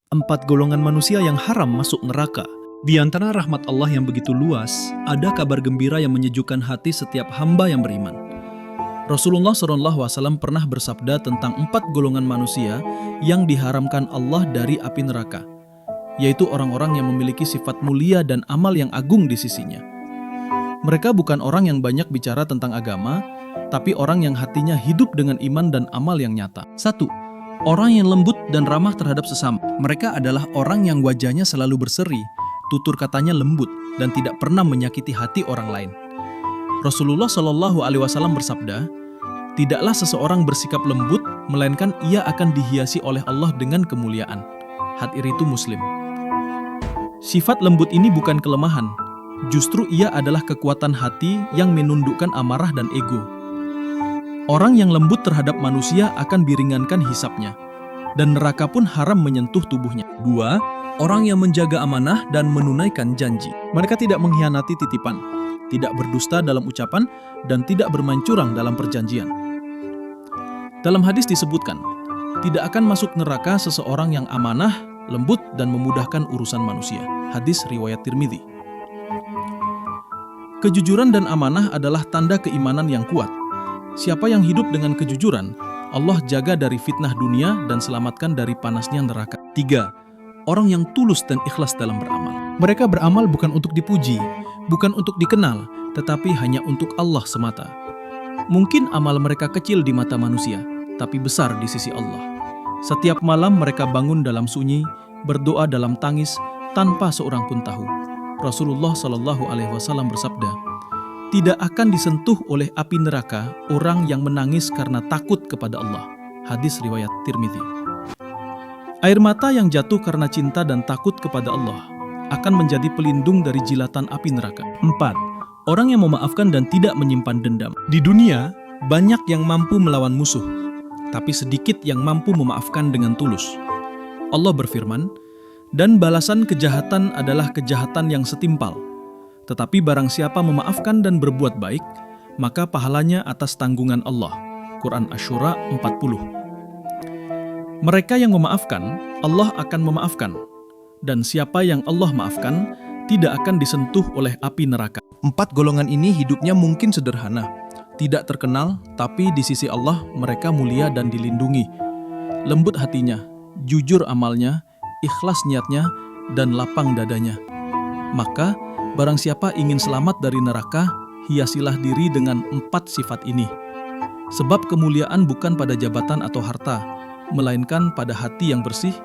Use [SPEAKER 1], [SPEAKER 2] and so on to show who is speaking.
[SPEAKER 1] 4 golongan manusia yang haram masuk neraka. Di antara rahmat Allah yang begitu luas, ada kabar gembira yang menyejukkan hati setiap hamba yang beriman. Rasulullah SAW pernah bersabda tentang 4 golongan manusia yang diharamkan Allah dari api neraka, yaitu orang-orang yang memiliki sifat mulia dan amal yang agung di sisinya. Mereka bukan orang yang banyak bicara tentang agama, tapi orang yang hatinya hidup dengan iman dan amal yang nyata. 1. Orang yang lembut dan ramah terhadap sesama. Mereka adalah orang yang wajahnya selalu berseri, tutur katanya lembut, dan tidak pernah menyakiti hati orang lain. Rasulullah SAW bersabda, "Tidaklah seseorang bersikap lembut, melainkan ia akan dihiasi oleh Allah dengan kemuliaan." Hadits itu Muslim. Sifat lembut ini bukan kelemahan, justru ia adalah kekuatan hati yang menundukkan amarah dan ego. Orang yang lembut terhadap manusia akan diringankan hisapnya, dan neraka pun haram menyentuh tubuhnya. 2. Orang yang menjaga amanah dan menunaikan janji. Mereka tidak mengkhianati titipan, tidak berdusta dalam ucapan, dan tidak bermain curang dalam perjanjian. Dalam hadis disebutkan, tidak akan masuk neraka seseorang yang amanah, lembut, dan memudahkan urusan manusia. Hadis riwayat Tirmidzi. Kejujuran dan amanah adalah tanda keimanan yang kuat. Siapa yang hidup dengan kejujuran, Allah jaga dari fitnah dunia dan selamatkan dari panasnya neraka. 3. Orang yang tulus dan ikhlas dalam beramal. Mereka beramal bukan untuk dipuji, bukan untuk dikenal, tetapi hanya untuk Allah semata. Mungkin amal mereka kecil di mata manusia, tapi besar di sisi Allah. Setiap malam mereka bangun dalam sunyi, berdoa dalam tangis, tanpa seorang pun tahu. Rasulullah SAW bersabda, "Tidak akan disentuh oleh api neraka orang yang menangis karena takut kepada Allah." Hadis riwayat Tirmidzi. Air mata yang jatuh karena cinta dan takut kepada Allah akan menjadi pelindung dari jilatan api neraka. 4. Orang yang memaafkan dan tidak menyimpan dendam. Di dunia, banyak yang mampu melawan musuh, tapi sedikit yang mampu memaafkan dengan tulus. Allah berfirman, "Dan balasan kejahatan adalah kejahatan yang setimpal. Tetapi barang siapa memaafkan dan berbuat baik, maka pahalanya atas tanggungan Allah." Quran Asy-Syura 40. Mereka yang memaafkan, Allah akan memaafkan. Dan siapa yang Allah maafkan, tidak akan disentuh oleh api neraka. 4 golongan ini hidupnya mungkin sederhana, tidak terkenal, tapi di sisi Allah mereka mulia dan dilindungi. Lembut hatinya, jujur amalnya, ikhlas niatnya, dan lapang dadanya. Maka, barang siapa ingin selamat dari neraka, hiasilah diri dengan 4 sifat ini. Sebab kemuliaan bukan pada jabatan atau harta, melainkan pada hati yang bersih,